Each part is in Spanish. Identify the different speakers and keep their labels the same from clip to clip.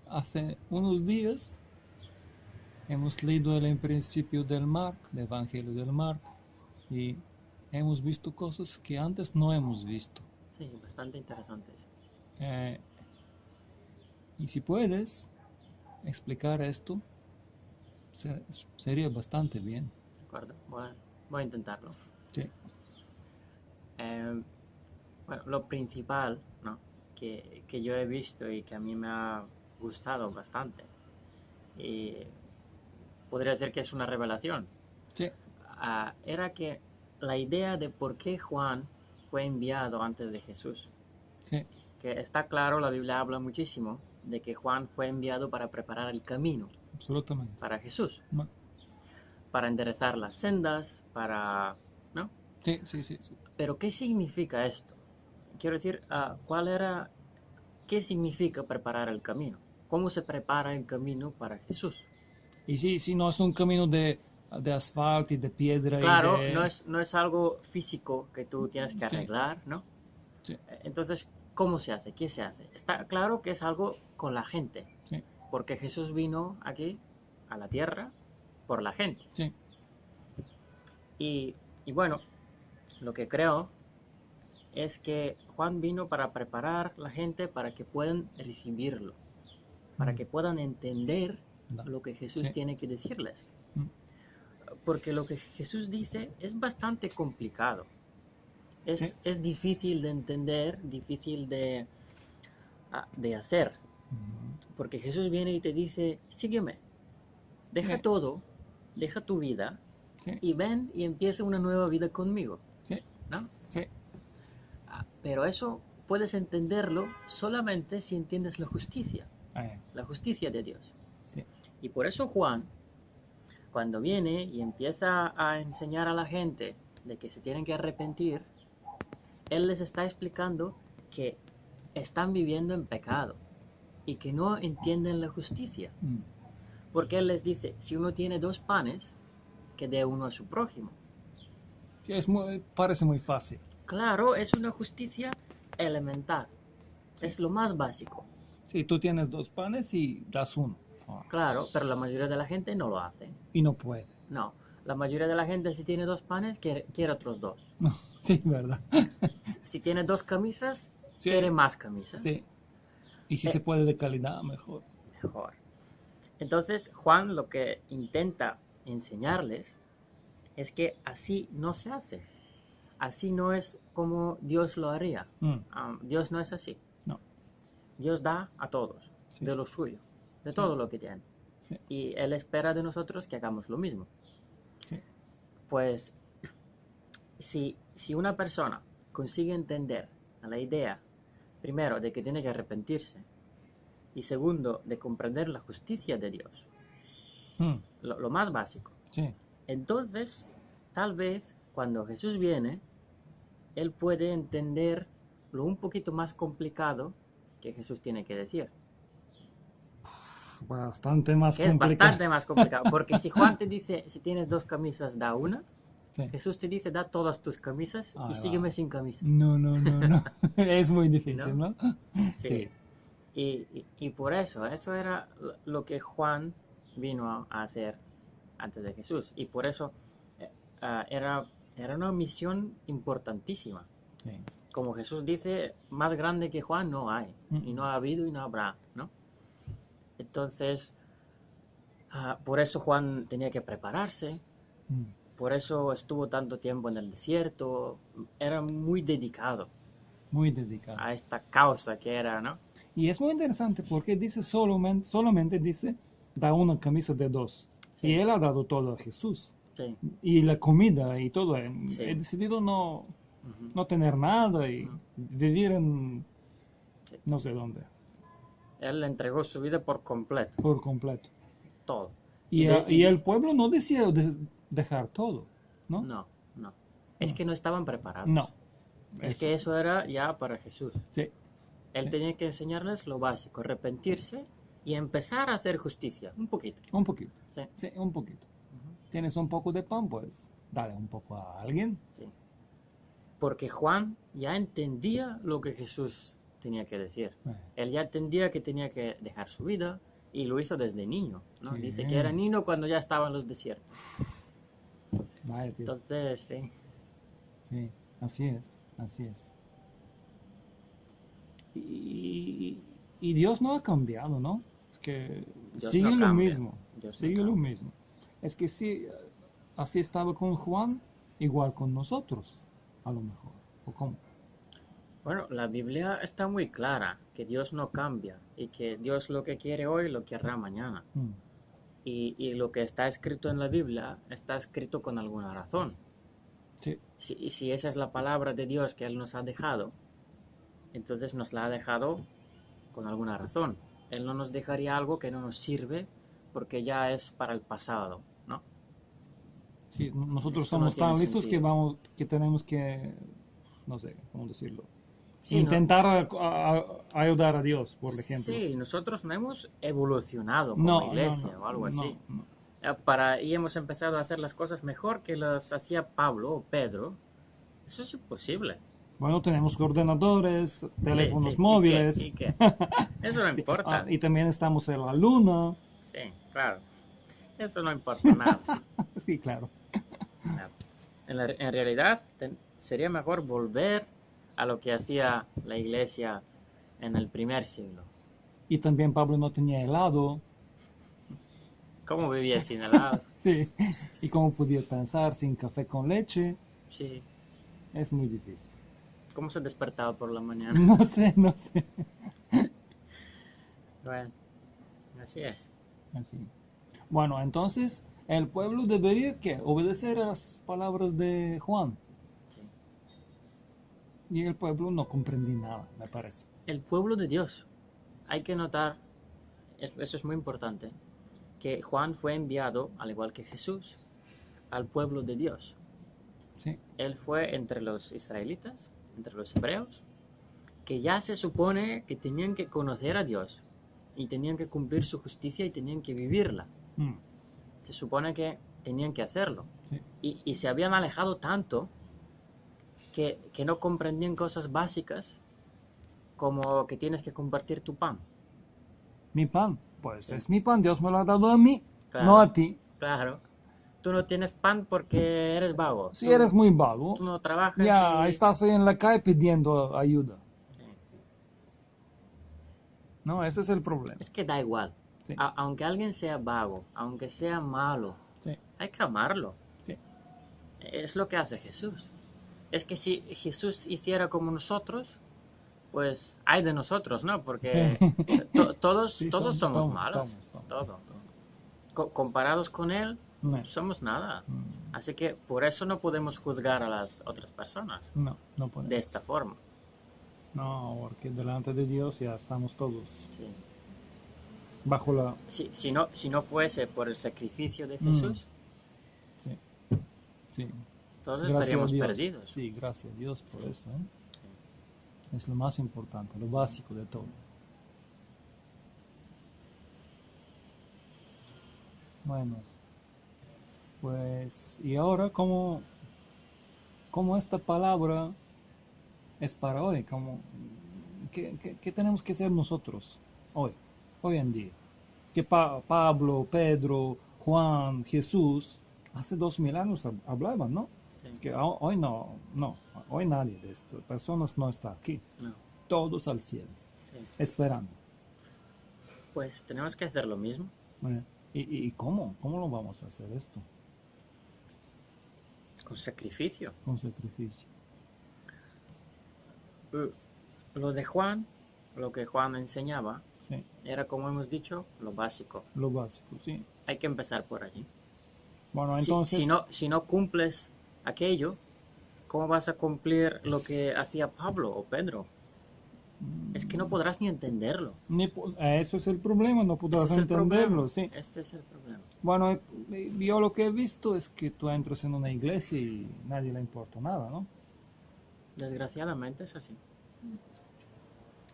Speaker 1: hace unos días hemos leído el principio del Evangelio del Marco, y hemos visto cosas que antes no hemos visto.
Speaker 2: Sí, bastante interesantes.
Speaker 1: Eh, y si puedes explicar esto, sería bastante bien.
Speaker 2: ¿De acuerdo? Voy a intentarlo.
Speaker 1: Sí.
Speaker 2: Bueno, lo principal, ¿no? que yo he visto y que a mí me ha gustado bastante, y podría decir que es una revelación,
Speaker 1: Sí.
Speaker 2: era que la idea de por qué Juan fue enviado antes de Jesús.
Speaker 1: Sí.
Speaker 2: Que está claro, la Biblia habla muchísimo de que Juan fue enviado para preparar el camino
Speaker 1: Absolutamente.
Speaker 2: para Jesús,
Speaker 1: No.
Speaker 2: para enderezar las sendas, ¿no?
Speaker 1: Sí, sí, sí, sí.
Speaker 2: Pero ¿qué significa esto? Quiero decir, ¿qué significa preparar el camino? ¿Cómo se prepara el camino para Jesús?
Speaker 1: Y si no es un camino de asfalto y de piedra
Speaker 2: Claro,
Speaker 1: y de...
Speaker 2: no es algo físico que tú tienes que
Speaker 1: Sí,
Speaker 2: arreglar, ¿no?
Speaker 1: sí,
Speaker 2: Entonces, ¿cómo se hace? ¿Qué se hace? Está claro que es algo con la gente,
Speaker 1: sí,
Speaker 2: porque Jesús vino aquí, a la tierra, por la gente.
Speaker 1: sí.
Speaker 2: Y bueno, lo que creo es que Juan vino para preparar la gente para que puedan recibirlo, para que puedan entender
Speaker 1: Da.
Speaker 2: lo que Jesús
Speaker 1: Sí.
Speaker 2: tiene que decirles.
Speaker 1: Mm.
Speaker 2: Porque lo que Jesús dice es bastante complicado.
Speaker 1: Sí.
Speaker 2: Es difícil de entender, difícil de hacer. Porque Jesús viene y te dice, sígueme, deja
Speaker 1: Sí.
Speaker 2: todo, deja tu vida,
Speaker 1: Sí.
Speaker 2: y ven y empieza una nueva vida conmigo,
Speaker 1: Sí.
Speaker 2: ¿no?
Speaker 1: Sí.
Speaker 2: Pero eso puedes entenderlo solamente si entiendes la justicia de Dios.
Speaker 1: Sí.
Speaker 2: Y por eso Juan, cuando viene y empieza a enseñar a la gente de que se tienen que arrepentir, él les está explicando que están viviendo en pecado y que no entienden la justicia. Porque él les dice, si uno tiene 2 panes, que dé uno a su prójimo.
Speaker 1: Sí, parece muy fácil.
Speaker 2: Claro, es una justicia elemental. Sí. Es lo más básico.
Speaker 1: Sí, tú tienes 2 panes y das uno.
Speaker 2: Claro, pero la mayoría de la gente no lo hace.
Speaker 1: Y no puede.
Speaker 2: No, la mayoría de la gente si tiene 2 panes quiere otros 2.
Speaker 1: No. Sí, verdad.
Speaker 2: Si tiene 2 camisas,
Speaker 1: sí.
Speaker 2: Quiere más camisas.
Speaker 1: Sí. Y si se puede de calidad, mejor.
Speaker 2: Mejor. Entonces, Juan lo que intenta enseñarles es que así no se hace. Así no es como Dios lo haría. Dios no es así.
Speaker 1: No.
Speaker 2: Dios da a todos, sí, de lo suyo, de sí, todo lo que tiene. Sí. Y Él espera de nosotros que hagamos lo mismo. Sí. Pues, si una persona consigue entender la idea, primero, de que tiene que arrepentirse, y segundo, de comprender la justicia de Dios, lo más básico, sí, entonces, tal vez, cuando Jesús viene, Él puede entender lo un poquito más complicado que Jesús tiene que decir.
Speaker 1: Bastante más
Speaker 2: complicado. Es bastante más complicado, porque si Juan te dice, si tienes 2 camisas, da una, sí, Jesús te dice, da todas tus camisas y sígueme sin camisa.
Speaker 1: No. Es muy difícil, ¿no?
Speaker 2: Sí. Y por eso era lo que Juan vino a hacer antes de Jesús. Y por eso era una misión importantísima. Sí. Como Jesús dice, más grande que Juan no hay. Y no ha habido y no habrá, ¿no? Entonces, por eso Juan tenía que prepararse. Por eso estuvo tanto tiempo en el desierto. Era muy dedicado.
Speaker 1: Muy dedicado.
Speaker 2: A esta causa que era, ¿no?
Speaker 1: Y es muy interesante porque dice solamente dice, da una camisa de 2. Sí. Y él ha dado todo a Jesús. Sí. Y la comida y todo. Sí. He decidido no tener nada y vivir en no sé dónde.
Speaker 2: Él le entregó su vida por completo.
Speaker 1: Por completo.
Speaker 2: Todo.
Speaker 1: Y el pueblo no decía dejar todo, ¿no?
Speaker 2: No. Es que no estaban preparados.
Speaker 1: No.
Speaker 2: Es que eso era ya para Jesús.
Speaker 1: Sí.
Speaker 2: Él tenía que enseñarles lo básico, arrepentirse y empezar a hacer justicia, un poquito.
Speaker 1: Un poquito. Sí, un poquito. Tienes un poco de pan, pues dale un poco a alguien.
Speaker 2: Sí. Porque Juan ya entendía lo que Jesús tenía que decir. Él ya entendía que tenía que dejar su vida y lo hizo desde niño, ¿no?
Speaker 1: Sí.
Speaker 2: Dice que era niño cuando ya estaba en los desiertos.
Speaker 1: Vaya, tío.
Speaker 2: Entonces, sí.
Speaker 1: Sí, así es, así es. Y Dios no ha cambiado, ¿no? Es que
Speaker 2: Dios
Speaker 1: sigue
Speaker 2: no
Speaker 1: lo
Speaker 2: cambia.
Speaker 1: mismo,
Speaker 2: Dios no
Speaker 1: sigue lo
Speaker 2: cambia.
Speaker 1: mismo. Es que sí, así estaba con Juan, igual con nosotros, a lo mejor. ¿O cómo?
Speaker 2: Bueno, la Biblia está muy clara, que Dios no cambia y que Dios lo que quiere hoy lo querrá mañana.
Speaker 1: Mm,
Speaker 2: Y lo que está escrito en la Biblia está escrito con alguna razón.
Speaker 1: sí,
Speaker 2: Si esa es la palabra de Dios que Él nos ha dejado, entonces nos la ha dejado con alguna razón. Él no nos dejaría algo que no nos sirve porque ya es para el pasado, ¿no?
Speaker 1: sí, nosotros
Speaker 2: Esto no
Speaker 1: somos tan
Speaker 2: tiene
Speaker 1: listos
Speaker 2: sentido.
Speaker 1: que tenemos que, no sé, ¿cómo decirlo?
Speaker 2: Sí, ¿no?
Speaker 1: Intentar ayudar a Dios, por ejemplo.
Speaker 2: Sí, nosotros no hemos evolucionado como
Speaker 1: No, no,
Speaker 2: iglesia
Speaker 1: no,
Speaker 2: o algo así.
Speaker 1: no.
Speaker 2: Y hemos empezado a hacer las cosas mejor que las hacía Pablo o Pedro. Eso es imposible.
Speaker 1: Bueno, tenemos ordenadores, teléfonos
Speaker 2: Sí.
Speaker 1: móviles.
Speaker 2: ¿Y qué? Eso no
Speaker 1: Sí,
Speaker 2: importa.
Speaker 1: y también estamos en la luna.
Speaker 2: Sí, claro. Eso no importa nada.
Speaker 1: Sí, claro.
Speaker 2: Nada. En realidad, sería mejor volver a lo que hacía la iglesia en el primer siglo.
Speaker 1: Y también Pablo no tenía helado.
Speaker 2: ¿Cómo vivía sin helado?
Speaker 1: Sí. Y cómo podía pensar sin café con leche.
Speaker 2: Sí.
Speaker 1: Es muy difícil.
Speaker 2: ¿Cómo se despertaba por la mañana?
Speaker 1: No sé.
Speaker 2: Bueno, así es.
Speaker 1: Así. Bueno, entonces el pueblo debería que obedecer a las palabras de Juan.
Speaker 2: Sí.
Speaker 1: Y el pueblo no comprendí nada, me parece.
Speaker 2: El pueblo de Dios. Hay que notar, eso es muy importante, que Juan fue enviado, al igual que Jesús, al pueblo de Dios.
Speaker 1: Sí.
Speaker 2: Él fue entre los israelitas, entre los hebreos, que ya se supone que tenían que conocer a Dios y tenían que cumplir su justicia y tenían que vivirla.
Speaker 1: Mm,
Speaker 2: Se supone que tenían que hacerlo.
Speaker 1: sí.
Speaker 2: Y se habían alejado tanto que no comprendían cosas básicas como que tienes que compartir tu pan.
Speaker 1: Mi pan, pues
Speaker 2: Sí.
Speaker 1: es mi pan, Dios me lo ha dado a mí,
Speaker 2: Claro.
Speaker 1: no a ti.
Speaker 2: Claro. Tú no tienes pan porque eres vago.
Speaker 1: Si
Speaker 2: Tú-
Speaker 1: eres muy vago,
Speaker 2: Tú no trabajas
Speaker 1: ya
Speaker 2: y...
Speaker 1: estás ahí en la calle pidiendo ayuda.
Speaker 2: Sí.
Speaker 1: No, ese es el problema.
Speaker 2: Es que da igual.
Speaker 1: Sí.
Speaker 2: Aunque alguien sea vago, aunque sea malo,
Speaker 1: Sí,
Speaker 2: hay que amarlo.
Speaker 1: sí.
Speaker 2: Es lo que hace Jesús. Es que si Jesús hiciera como nosotros, pues hay de nosotros, ¿no? Porque todos
Speaker 1: Sí,
Speaker 2: somos malos.
Speaker 1: somos.
Speaker 2: Todos. Comparados con Él,
Speaker 1: No,
Speaker 2: somos nada.
Speaker 1: mm,
Speaker 2: Así que por eso no podemos juzgar a las otras personas
Speaker 1: no podemos.
Speaker 2: de esta forma.
Speaker 1: No, porque delante de Dios ya estamos todos
Speaker 2: Sí.
Speaker 1: bajo la...
Speaker 2: Si no fuese por el sacrificio de Jesús,
Speaker 1: Sí, sí.
Speaker 2: todos
Speaker 1: Gracias
Speaker 2: estaríamos
Speaker 1: a Dios.
Speaker 2: perdidos.
Speaker 1: Sí, gracias a Dios por
Speaker 2: Sí.
Speaker 1: eso. Es lo más importante, lo básico de todo. Bueno, pues, y ahora, ¿cómo esta palabra es para hoy? ¿Qué tenemos que hacer nosotros hoy en día? Que Pablo, Pedro, Juan, Jesús, hace 2000 años hablaban, ¿no?
Speaker 2: Sí.
Speaker 1: Es que hoy no, hoy nadie de estas personas no está aquí.
Speaker 2: No.
Speaker 1: Todos al cielo,
Speaker 2: Sí.
Speaker 1: esperando.
Speaker 2: Pues tenemos que hacer lo mismo.
Speaker 1: ¿Y cómo? ¿Cómo lo vamos a hacer esto?
Speaker 2: Con sacrificio.
Speaker 1: Con sacrificio.
Speaker 2: Lo de Juan, lo que Juan enseñaba,
Speaker 1: Sí,
Speaker 2: era, como hemos dicho, lo básico.
Speaker 1: lo básico, sí.
Speaker 2: Hay que empezar por allí.
Speaker 1: Bueno, entonces...
Speaker 2: Si no cumples aquello, ¿cómo vas a cumplir lo que hacía Pablo o Pedro? Es que no podrás ni entenderlo.
Speaker 1: Eso es el problema, no podrás
Speaker 2: Ese es el
Speaker 1: entenderlo,
Speaker 2: problema.
Speaker 1: sí.
Speaker 2: Este es el problema.
Speaker 1: Bueno, yo lo que he visto es que tú entras en una iglesia y nadie le importa nada, ¿no?
Speaker 2: Desgraciadamente es así.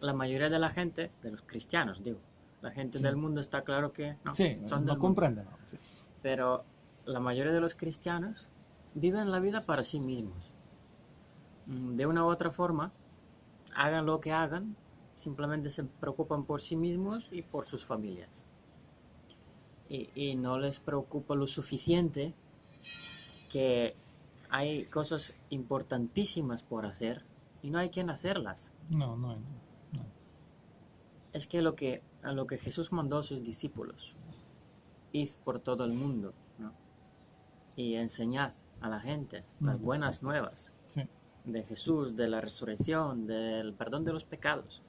Speaker 2: La mayoría de la gente, de los cristianos, digo, la gente
Speaker 1: Sí.
Speaker 2: del mundo está claro que no,
Speaker 1: Sí,
Speaker 2: son
Speaker 1: no
Speaker 2: del mundo.
Speaker 1: comprenden. ¿No? Sí.
Speaker 2: Pero la mayoría de los cristianos viven la vida para sí mismos. De una u otra forma, hagan lo que hagan, simplemente se preocupan por sí mismos y por sus familias. Y no les preocupa lo suficiente que hay cosas importantísimas por hacer y no hay quien hacerlas.
Speaker 1: No.
Speaker 2: Es que a lo que Jesús mandó a sus discípulos, id por todo el mundo, ¿no? Y enseñad a la gente las buenas nuevas de Jesús, de la resurrección, del perdón de los pecados.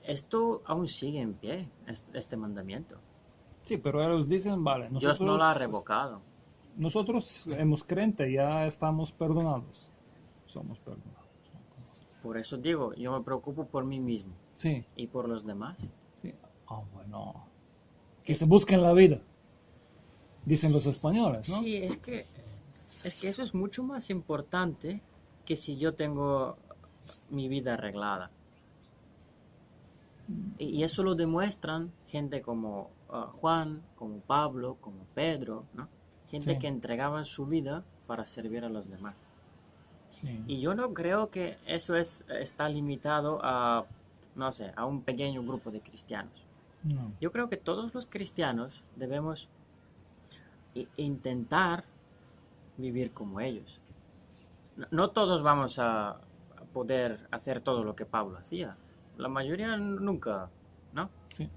Speaker 2: Esto aún sigue en pie, este mandamiento.
Speaker 1: Sí, pero ellos dicen, vale,
Speaker 2: Dios no lo ha revocado.
Speaker 1: Nosotros hemos creyente, ya estamos perdonados. Somos perdonados.
Speaker 2: Por eso digo, yo me preocupo por mí mismo.
Speaker 1: Sí.
Speaker 2: ¿Y por los demás?
Speaker 1: Sí. Bueno. Que se busquen la vida. Dicen los españoles, ¿no?
Speaker 2: Sí, es que eso es mucho más importante que si yo tengo mi vida arreglada. Y eso lo demuestran gente como Juan, como Pablo, como Pedro, ¿no? Gente que entregaban su vida para servir a los demás.
Speaker 1: Sí.
Speaker 2: Y yo no creo que eso está limitado a, no sé, a un pequeño grupo de cristianos.
Speaker 1: No.
Speaker 2: Yo creo que todos los cristianos debemos intentar vivir como ellos. No todos vamos a poder hacer todo lo que Pablo hacía. La mayoría nunca, ¿no?
Speaker 1: Sí.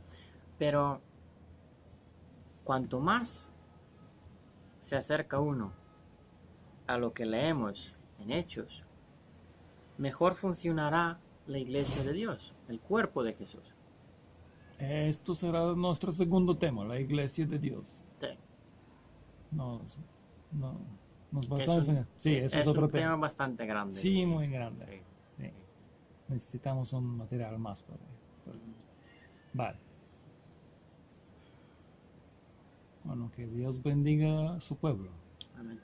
Speaker 2: Pero cuanto más se acerca uno a lo que leemos en Hechos, mejor funcionará la iglesia de Dios, el cuerpo de Jesús.
Speaker 1: Esto será nuestro segundo tema, la iglesia de Dios.
Speaker 2: Sí.
Speaker 1: Nos basamos en... Sí, eso es otro
Speaker 2: un tema bastante grande.
Speaker 1: Sí, muy grande.
Speaker 2: Sí.
Speaker 1: Sí. Necesitamos un material más para esto. Vale. Bueno, que Dios bendiga a su pueblo.
Speaker 2: Amén.